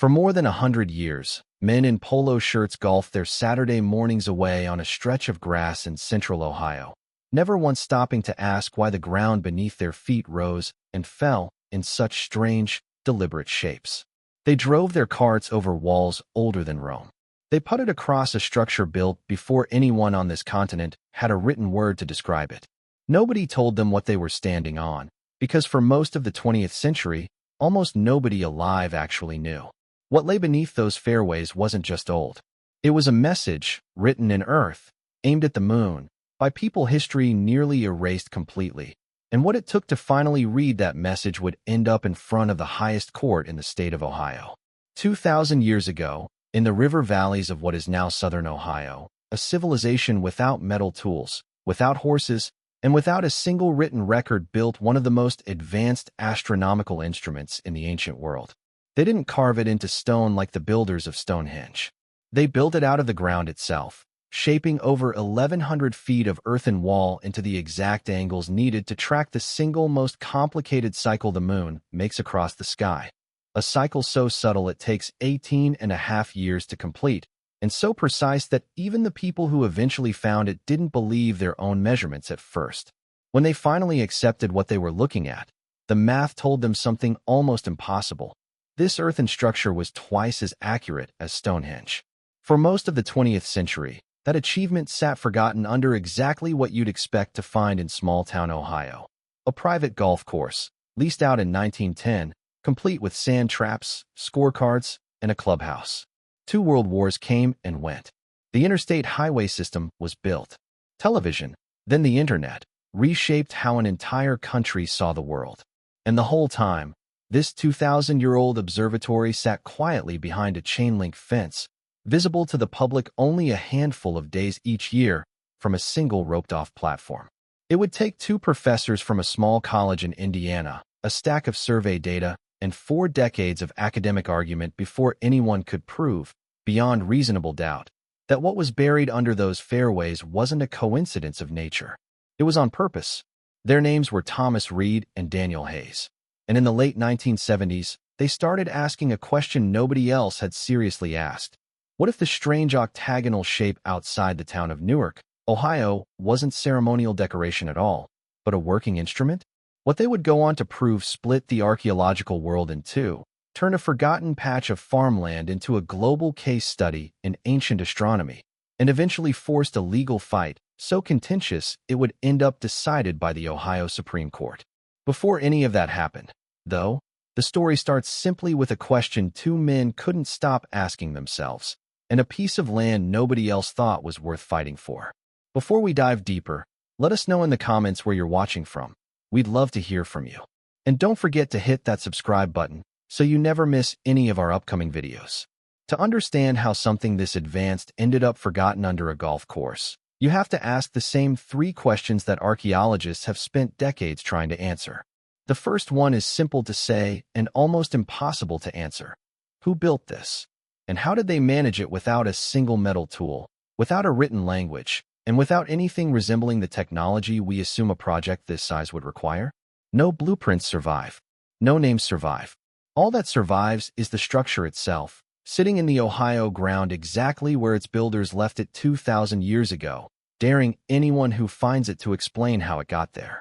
For more than 100 years, men in polo shirts golfed their Saturday mornings away on a stretch of grass in central Ohio, never once stopping to ask why the ground beneath their feet rose and fell in such strange, deliberate shapes. They drove their carts over walls older than Rome. They putted across a structure built before anyone on this continent had a written word to describe it. Nobody told them what they were standing on, because for most of the 20th century, almost nobody alive actually knew. What lay beneath those fairways wasn't just old. It was a message, written in earth, aimed at the moon, by people history nearly erased completely. And what it took to finally read that message would end up in front of the highest court in the state of Ohio. 2,000 years ago, in the river valleys of what is now southern Ohio, a civilization without metal tools, without horses, and without a single written record built one of the most advanced astronomical instruments in the ancient world. They didn't carve it into stone like the builders of Stonehenge. They built it out of the ground itself, shaping over 1,100 feet of earthen wall into the exact angles needed to track the single most complicated cycle the moon makes across the sky. A cycle so subtle it takes 18.5 years to complete, and so precise that even the people who eventually found it didn't believe their own measurements at first. When they finally accepted what they were looking at, the math told them something almost impossible. This earthen structure was twice as accurate as Stonehenge. For most of the 20th century, that achievement sat forgotten under exactly what you'd expect to find in small-town Ohio. A private golf course, leased out in 1910, complete with sand traps, scorecards, and a clubhouse. 2 world wars came and went. The interstate highway system was built. Television, then the internet, reshaped how an entire country saw the world. And the whole time, this 2,000-year-old observatory sat quietly behind a chain-link fence, visible to the public only a handful of days each year from a single roped-off platform. It would take 2 professors from a small college in Indiana, a stack of survey data, and 4 decades of academic argument before anyone could prove, beyond reasonable doubt, that what was buried under those fairways wasn't a coincidence of nature. It was on purpose. Their names were Thomas Reed and Daniel Hayes. And in the late 1970s, they started asking a question nobody else had seriously asked. What if the strange octagonal shape outside the town of Newark, Ohio, wasn't ceremonial decoration at all, but a working instrument? What they would go on to prove split the archaeological world in two, turn a forgotten patch of farmland into a global case study in ancient astronomy, and eventually forced a legal fight so contentious it would end up decided by the Ohio Supreme Court. Before any of that happened, though, the story starts simply with a question 2 men couldn't stop asking themselves, and a piece of land nobody else thought was worth fighting for. Before we dive deeper, let us know in the comments where you're watching from. We'd love to hear from you. And don't forget to hit that subscribe button so you never miss any of our upcoming videos. To understand how something this advanced ended up forgotten under a golf course, you have to ask the same 3 questions that archaeologists have spent decades trying to answer. The first one is simple to say and almost impossible to answer. Who built this? And how did they manage it without a single metal tool, without a written language, and without anything resembling the technology we assume a project this size would require? No blueprints survive. No names survive. All that survives is the structure itself, sitting in the Ohio ground exactly where its builders left it 2,000 years ago, daring anyone who finds it to explain how it got there.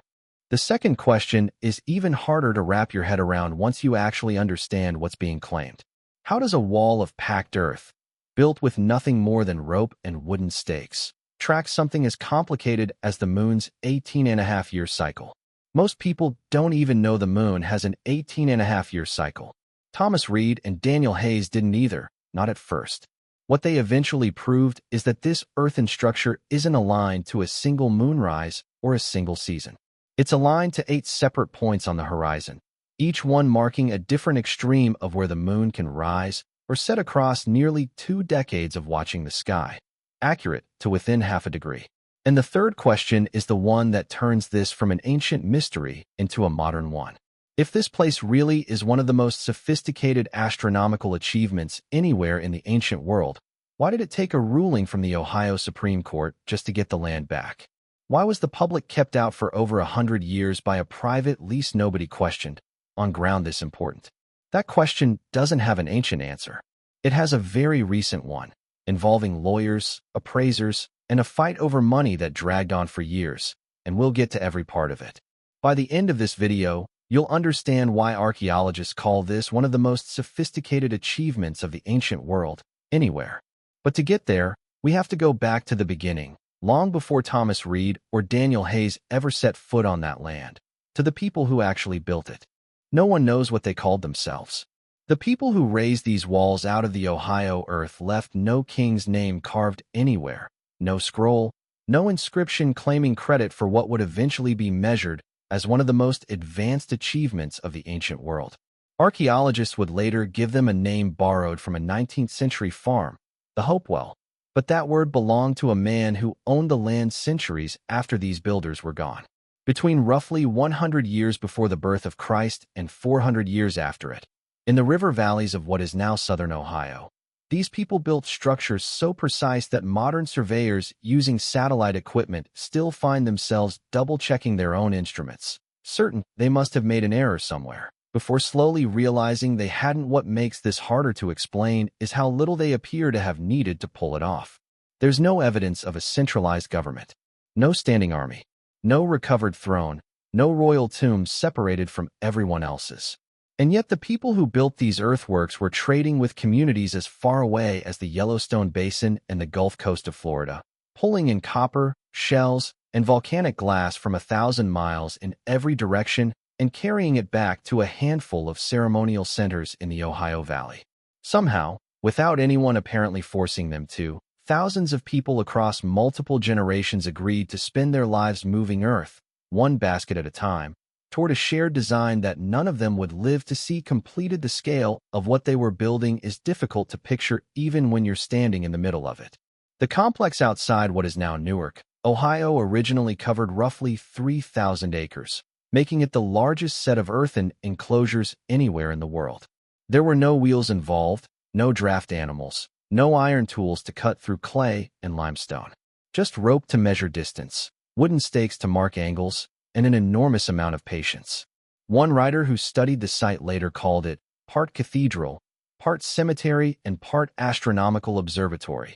The second question is even harder to wrap your head around once you actually understand what's being claimed. How does a wall of packed earth, built with nothing more than rope and wooden stakes, track something as complicated as the moon's 18.5-year cycle? Most people don't even know the moon has an 18.5-year cycle. Thomas Reed and Daniel Hayes didn't either, not at first. What they eventually proved is that this earthen structure isn't aligned to a single moonrise or a single season. It's aligned to 8 separate points on the horizon, each one marking a different extreme of where the moon can rise or set across nearly 2 decades of watching the sky, accurate to within half a degree. And the third question is the one that turns this from an ancient mystery into a modern one. If this place really is one of the most sophisticated astronomical achievements anywhere in the ancient world, why did it take a ruling from the Ohio Supreme Court just to get the land back? Why was the public kept out for over 100 years by a private lease nobody questioned, on ground this important? That question doesn't have an ancient answer. It has a very recent one, involving lawyers, appraisers, and a fight over money that dragged on for years, and we'll get to every part of it. By the end of this video, you'll understand why archaeologists call this one of the most sophisticated achievements of the ancient world, anywhere. But to get there, we have to go back to the beginning, long before Thomas Reed or Daniel Hayes ever set foot on that land, to the people who actually built it. No one knows what they called themselves. The people who raised these walls out of the Ohio earth left no king's name carved anywhere, no scroll, no inscription claiming credit for what would eventually be measured as one of the most advanced achievements of the ancient world. Archaeologists would later give them a name borrowed from a 19th century farm, the Hopewell, but that word belonged to a man who owned the land centuries after these builders were gone. Between roughly 100 years before the birth of Christ and 400 years after it, in the river valleys of what is now southern Ohio, these people built structures so precise that modern surveyors using satellite equipment still find themselves double-checking their own instruments, certain they must have made an error somewhere, before slowly realizing they hadn't. What makes this harder to explain is how little they appear to have needed to pull it off. There's no evidence of a centralized government, no standing army, no recovered throne, no royal tomb separated from everyone else's. And yet the people who built these earthworks were trading with communities as far away as the Yellowstone Basin and the Gulf Coast of Florida, pulling in copper, shells, and volcanic glass from 1,000 miles in every direction and carrying it back to a handful of ceremonial centers in the Ohio Valley. Somehow, without anyone apparently forcing them to, thousands of people across multiple generations agreed to spend their lives moving earth, one basket at a time, toward a shared design that none of them would live to see completed. The scale of what they were building is difficult to picture even when you're standing in the middle of it. The complex outside what is now Newark, Ohio, originally covered roughly 3,000 acres, making it the largest set of earthen enclosures anywhere in the world. There were no wheels involved, no draft animals, no iron tools to cut through clay and limestone. Just rope to measure distance, wooden stakes to mark angles, and an enormous amount of patience. One writer who studied the site later called it part cathedral, part cemetery, and part astronomical observatory.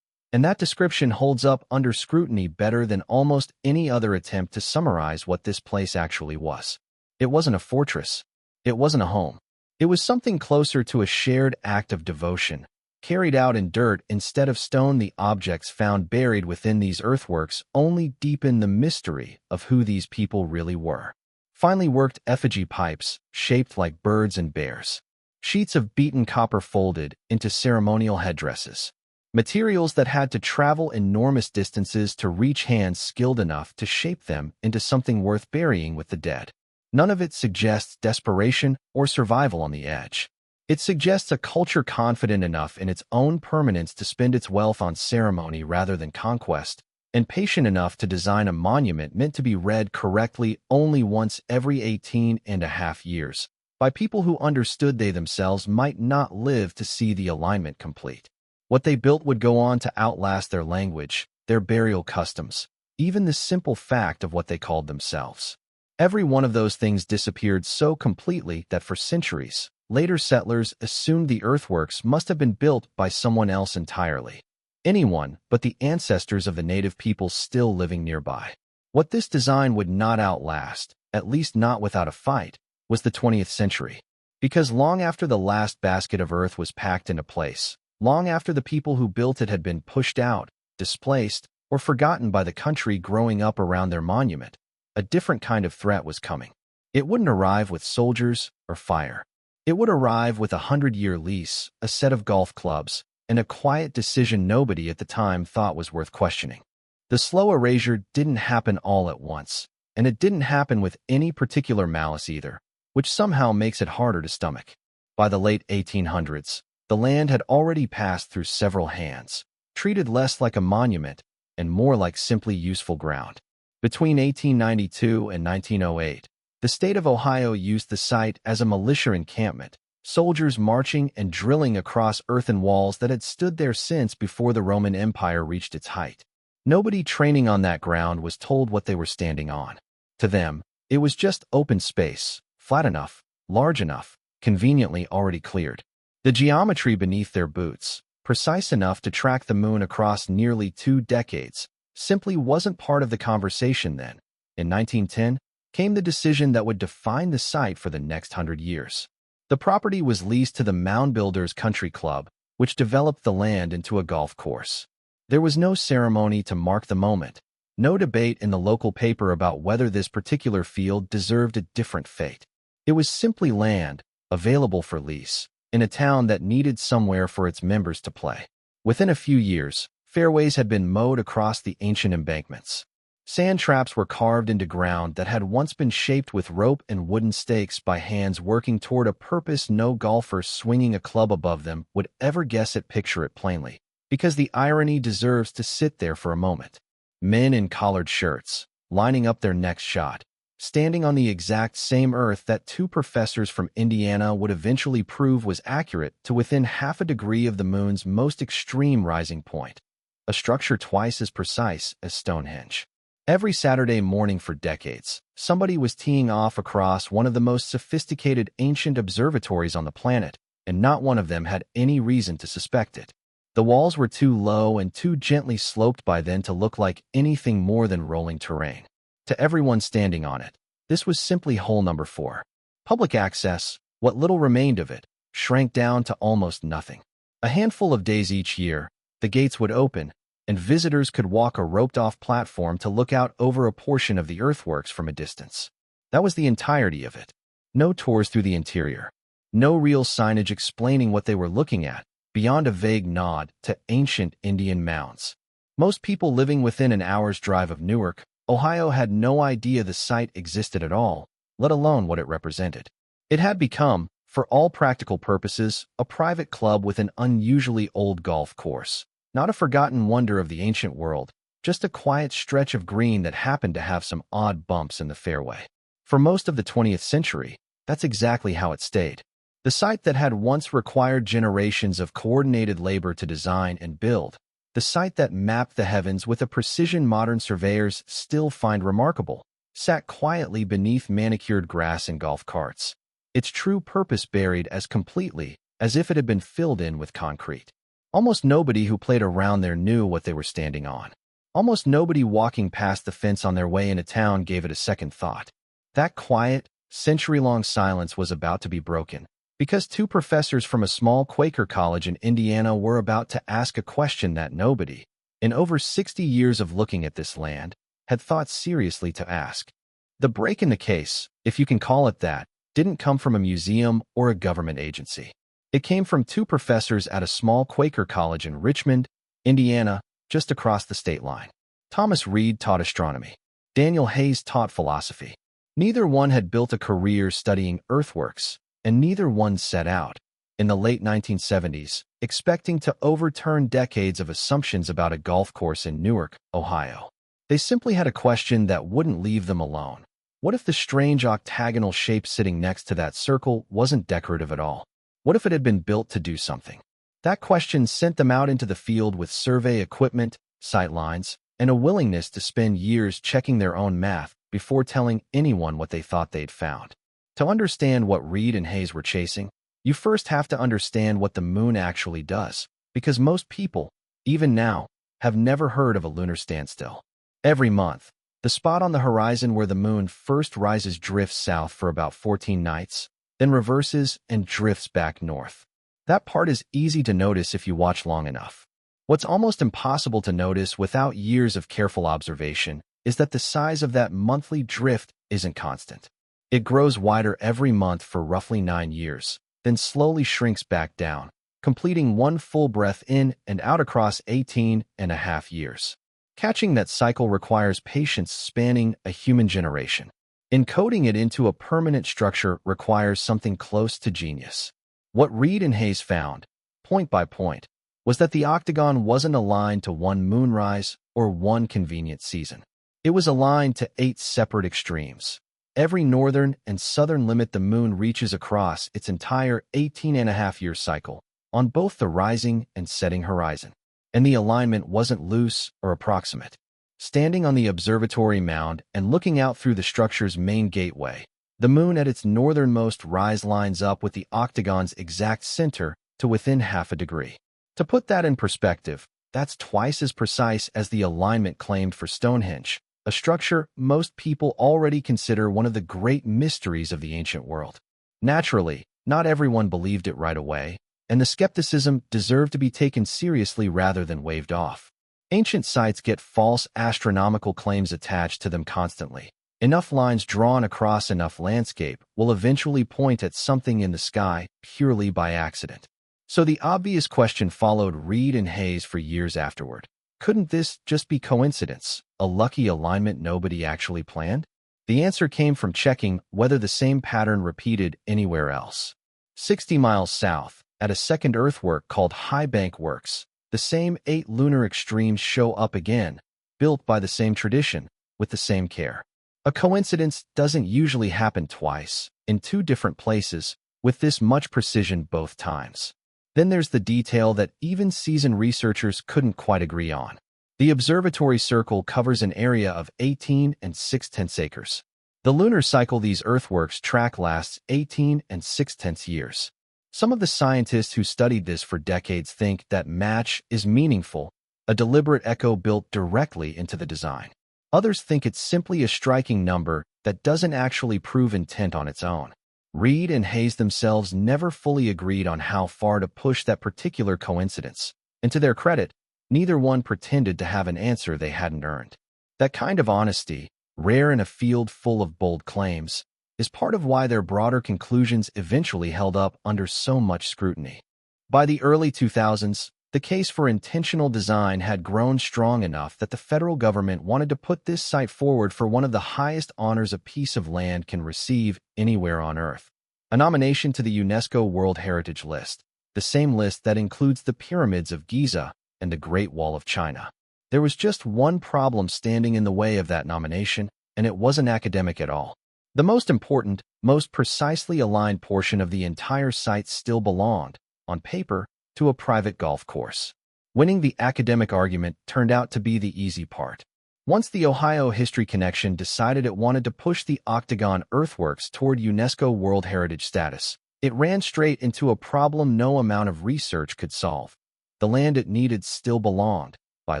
And that description holds up under scrutiny better than almost any other attempt to summarize what this place actually was. It wasn't a fortress. It wasn't a home. It was something closer to a shared act of devotion, carried out in dirt instead of stone. The objects found buried within these earthworks only deepen the mystery of who these people really were. Finely worked effigy pipes, shaped like birds and bears. Sheets of beaten copper folded into ceremonial headdresses. Materials that had to travel enormous distances to reach hands skilled enough to shape them into something worth burying with the dead. None of it suggests desperation or survival on the edge. It suggests a culture confident enough in its own permanence to spend its wealth on ceremony rather than conquest, and patient enough to design a monument meant to be read correctly only once every 18.5 years, by people who understood they themselves might not live to see the alignment complete. What they built would go on to outlast their language, their burial customs, even the simple fact of what they called themselves. Every one of those things disappeared so completely that for centuries, later settlers assumed the earthworks must have been built by someone else entirely. Anyone but the ancestors of the native peoples still living nearby. What this design would not outlast, at least not without a fight, was the 20th century. Because long after the last basket of earth was packed into place, long after the people who built it had been pushed out, displaced, or forgotten by the country growing up around their monument, a different kind of threat was coming. It wouldn't arrive with soldiers or fire. It would arrive with a 100-year lease, a set of golf clubs, and a quiet decision nobody at the time thought was worth questioning. The slow erasure didn't happen all at once, and it didn't happen with any particular malice either, which somehow makes it harder to stomach. By the late 1800s, the land had already passed through several hands, treated less like a monument and more like simply useful ground. Between 1892 and 1908, the state of Ohio used the site as a militia encampment, soldiers marching and drilling across earthen walls that had stood there since before the Roman Empire reached its height. Nobody training on that ground was told what they were standing on. To them, it was just open space, flat enough, large enough, conveniently already cleared. The geometry beneath their boots, precise enough to track the moon across nearly 2 decades, simply wasn't part of the conversation then. In 1910, came the decision that would define the site for the next 100 years. The property was leased to the Mound Builders Country Club, which developed the land into a golf course. There was no ceremony to mark the moment, no debate in the local paper about whether this particular field deserved a different fate. It was simply land, available for lease, in a town that needed somewhere for its members to play. Within a few years, fairways had been mowed across the ancient embankments. Sand traps were carved into ground that had once been shaped with rope and wooden stakes by hands working toward a purpose no golfer swinging a club above them would ever guess at. Picture it plainly, because the irony deserves to sit there for a moment. Men in collared shirts, lining up their next shot, standing on the exact same earth that two professors from Indiana would eventually prove was accurate to within half a degree of the moon's most extreme rising point. A structure twice as precise as Stonehenge. Every Saturday morning for decades, somebody was teeing off across one of the most sophisticated ancient observatories on the planet, and not one of them had any reason to suspect it. The walls were too low and too gently sloped by then to look like anything more than rolling terrain. To everyone standing on it, this was simply hole number 4. Public access, what little remained of it, shrank down to almost nothing. A handful of days each year, the gates would open, and visitors could walk a roped-off platform to look out over a portion of the earthworks from a distance. That was the entirety of it. No tours through the interior. No real signage explaining what they were looking at, beyond a vague nod to ancient Indian mounds. Most people living within an hour's drive of Newark, Ohio had no idea the site existed at all, let alone what it represented. It had become, for all practical purposes, a private club with an unusually old golf course. Not a forgotten wonder of the ancient world, just a quiet stretch of green that happened to have some odd bumps in the fairway. For most of the 20th century, that's exactly how it stayed. The site that had once required generations of coordinated labor to design and build, the site that mapped the heavens with a precision modern surveyors still find remarkable, sat quietly beneath manicured grass and golf carts, its true purpose buried as completely as if it had been filled in with concrete. Almost nobody who played around there knew what they were standing on. Almost nobody walking past the fence on their way into town gave it a second thought. That quiet, century-long silence was about to be broken, because two professors from a small Quaker college in Indiana were about to ask a question that nobody, in over 60 years of looking at this land, had thought seriously to ask. The break in the case, if you can call it that, didn't come from a museum or a government agency. It came from two professors at a small Quaker college in Richmond, Indiana, just across the state line. Thomas Reed taught astronomy. Daniel Hayes taught philosophy. Neither one had built a career studying earthworks, and neither one set out, in the late 1970s, expecting to overturn decades of assumptions about a golf course in Newark, Ohio. They simply had a question that wouldn't leave them alone. What if the strange octagonal shape sitting next to that circle wasn't decorative at all? What if it had been built to do something? That question sent them out into the field with survey equipment, sightlines, and a willingness to spend years checking their own math before telling anyone what they thought they'd found. To understand what Reed and Hayes were chasing, you first have to understand what the moon actually does, because most people, even now, have never heard of a lunar standstill. Every month, the spot on the horizon where the moon first rises drifts south for about 14 nights, then reverses and drifts back north. That part is easy to notice if you watch long enough. What's almost impossible to notice without years of careful observation is that the size of that monthly drift isn't constant. It grows wider every month for roughly 9 years, then slowly shrinks back down, completing one full breath in and out across 18.5 years. Catching that cycle requires patience spanning a human generation. Encoding it into a permanent structure requires something close to genius. What Reed and Hayes found, point by point, was that the octagon wasn't aligned to one moonrise or one convenient season. It was aligned to 8 separate extremes. Every northern and southern limit the moon reaches across its entire 18.5-year cycle, on both the rising and setting horizon. And the alignment wasn't loose or approximate. Standing on the observatory mound and looking out through the structure's main gateway, The moon at its northernmost rise lines up with the octagon's exact center to within half a degree. To put that in perspective, that's twice as precise as the alignment claimed for Stonehenge, a structure most people already consider one of the great mysteries of the ancient world. Naturally, not everyone believed it right away, and the skepticism deserved to be taken seriously rather than waved off. Ancient sites get false astronomical claims attached to them constantly. Enough lines drawn across enough landscape will eventually point at something in the sky purely by accident. So the obvious question followed Reed and Hayes for years afterward. Couldn't this just be coincidence, a lucky alignment nobody actually planned? The answer came from checking whether the same pattern repeated anywhere else. 60 miles south, at a second earthwork called High Bank Works, the same 8 lunar extremes show up again, built by the same tradition, with the same care. A coincidence doesn't usually happen twice, in 2 different places, with this much precision both times. Then there's the detail that even seasoned researchers couldn't quite agree on. The observatory circle covers an area of 18 6/10 acres. The lunar cycle these earthworks track lasts 18 6/10 years. Some of the scientists who studied this for decades think that match is meaningful, a deliberate echo built directly into the design. Others think it's simply a striking number that doesn't actually prove intent on its own. Reed and Hayes themselves never fully agreed on how far to push that particular coincidence, and to their credit, neither one pretended to have an answer they hadn't earned. That kind of honesty, rare in a field full of bold claims, is part of why their broader conclusions eventually held up under so much scrutiny. By the early 2000s, the case for intentional design had grown strong enough that the federal government wanted to put this site forward for one of the highest honors a piece of land can receive anywhere on Earth, a nomination to the UNESCO World Heritage list, the same list that includes the pyramids of Giza and the Great Wall of China. There was just one problem standing in the way of that nomination, and it wasn't academic at all. The most important, most precisely aligned portion of the entire site still belonged, on paper, to a private golf course. Winning the academic argument turned out to be the easy part. Once the Ohio History Connection decided it wanted to push the Octagon earthworks toward UNESCO World Heritage status, it ran straight into a problem no amount of research could solve. The land it needed still belonged, by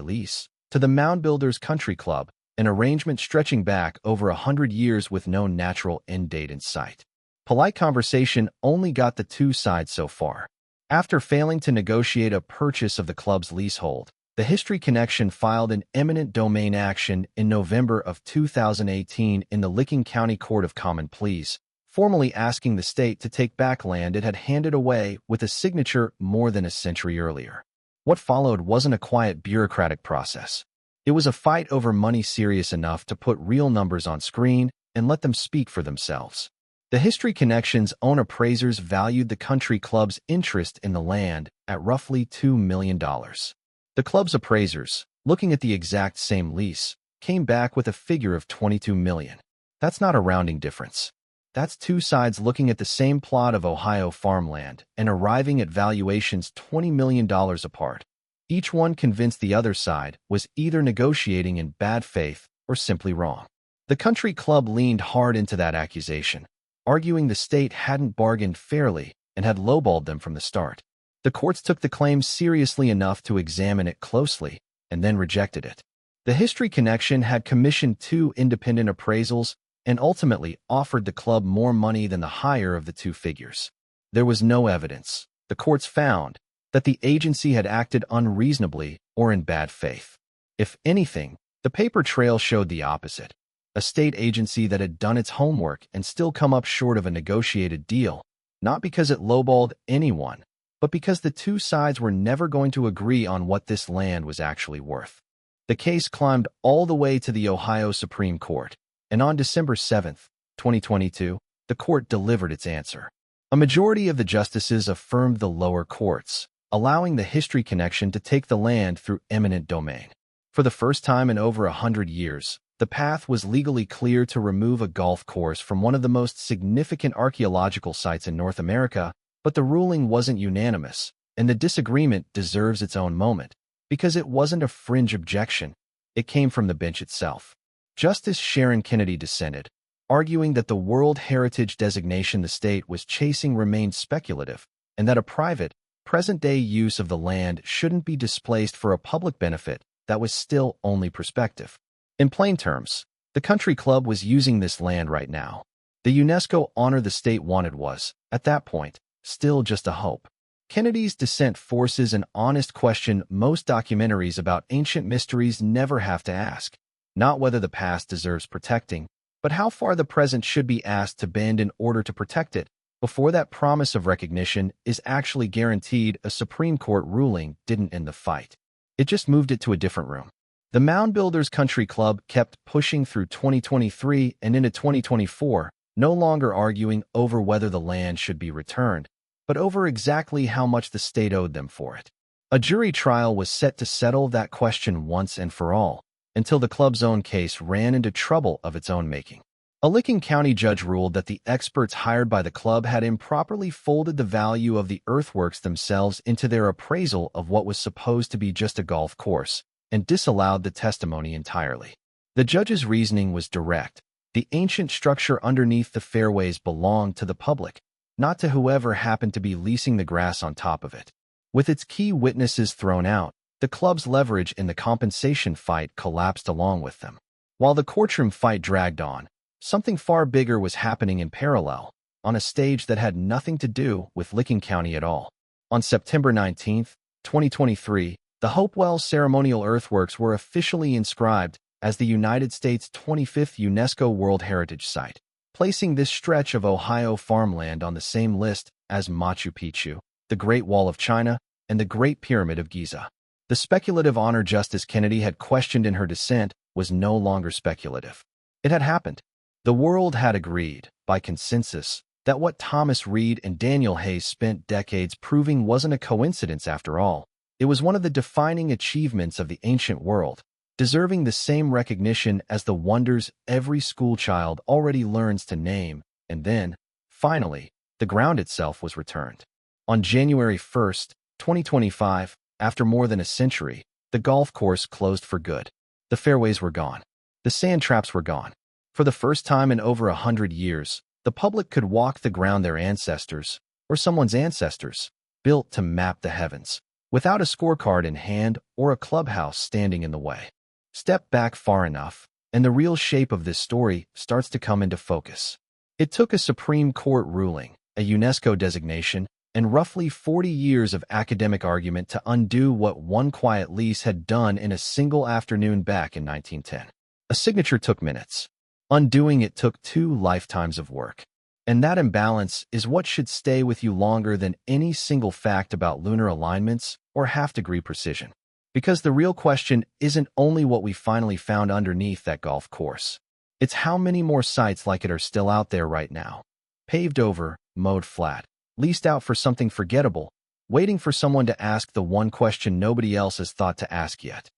lease, to the Mound Builders Country Club, an arrangement stretching back over 100 years with no natural end date in sight. Polite conversation only got the 2 sides so far. After failing to negotiate a purchase of the club's leasehold, the History Connection filed an eminent domain action in November of 2018 in the Licking County Court of Common Pleas, formally asking the state to take back land it had handed away with a signature more than a century earlier. What followed wasn't a quiet bureaucratic process. It was a fight over money serious enough to put real numbers on screen and let them speak for themselves. The History Connection's own appraisers valued the country club's interest in the land at roughly $2 million. The club's appraisers, looking at the exact same lease, came back with a figure of $22 million. That's not a rounding difference. That's 2 sides looking at the same plot of Ohio farmland and arriving at valuations $20 million apart. Each one convinced the other side was either negotiating in bad faith or simply wrong. The country club leaned hard into that accusation, arguing the state hadn't bargained fairly and had lowballed them from the start. The courts took the claim seriously enough to examine it closely and then rejected it. The History Connection had commissioned 2 independent appraisals and ultimately offered the club more money than the higher of the 2 figures. There was no evidence, the courts found, that the agency had acted unreasonably or in bad faith. If anything, the paper trail showed the opposite. A state agency that had done its homework and still come up short of a negotiated deal, not because it lowballed anyone, but because the 2 sides were never going to agree on what this land was actually worth. The case climbed all the way to the Ohio Supreme Court, and on December 7, 2022, the court delivered its answer. A majority of the justices affirmed the lower courts, allowing the History Connection to take the land through eminent domain. For the first time in over 100 years, the path was legally clear to remove a golf course from one of the most significant archaeological sites in North America, but the ruling wasn't unanimous, and the disagreement deserves its own moment, because it wasn't a fringe objection, it came from the bench itself. Justice Sharon Kennedy dissented, arguing that the World Heritage designation the state was chasing remained speculative, and that a private, present-day use of the land shouldn't be displaced for a public benefit that was still only prospective. In plain terms, the country club was using this land right now. The UNESCO honor the state wanted was, at that point, still just a hope. Kennedy's descent forces an honest question most documentaries about ancient mysteries never have to ask. Not whether the past deserves protecting, but how far the present should be asked to bend in order to protect it, before that promise of recognition is actually guaranteed. A Supreme Court ruling didn't end the fight. It just moved it to a different room. The Mound Builders Country Club kept pushing through 2023 and into 2024, no longer arguing over whether the land should be returned, but over exactly how much the state owed them for it. A jury trial was set to settle that question once and for all, until the club's own case ran into trouble of its own making. A Licking County judge ruled that the experts hired by the club had improperly folded the value of the earthworks themselves into their appraisal of what was supposed to be just a golf course, and disallowed the testimony entirely. The judge's reasoning was direct. The ancient structure underneath the fairways belonged to the public, not to whoever happened to be leasing the grass on top of it. With its key witnesses thrown out, the club's leverage in the compensation fight collapsed along with them. While the courtroom fight dragged on, something far bigger was happening in parallel, on a stage that had nothing to do with Licking County at all. On September 19, 2023, the Hopewell ceremonial earthworks were officially inscribed as the United States' 25th UNESCO World Heritage Site, placing this stretch of Ohio farmland on the same list as Machu Picchu, the Great Wall of China, and the Great Pyramid of Giza. The speculative honor Justice Kennedy had questioned in her dissent was no longer speculative. It had happened. The world had agreed, by consensus, that what Thomas Reed and Daniel Hayes spent decades proving wasn't a coincidence after all. It was one of the defining achievements of the ancient world, deserving the same recognition as the wonders every schoolchild already learns to name. And then, finally, the ground itself was returned. On January 1, 2025, after more than a century, the golf course closed for good. The fairways were gone. The sand traps were gone. For the first time in over 100 years, the public could walk the ground their ancestors, or someone's ancestors, built to map the heavens, without a scorecard in hand or a clubhouse standing in the way. Step back far enough, and the real shape of this story starts to come into focus. It took a Supreme Court ruling, a UNESCO designation, and roughly 40 years of academic argument to undo what one quiet lease had done in a single afternoon back in 1910. A signature took minutes. Undoing it took 2 lifetimes of work. And that imbalance is what should stay with you longer than any single fact about lunar alignments or half-degree precision. Because the real question isn't only what we finally found underneath that golf course. It's how many more sites like it are still out there right now. Paved over, mowed flat, leased out for something forgettable, waiting for someone to ask the one question nobody else has thought to ask yet.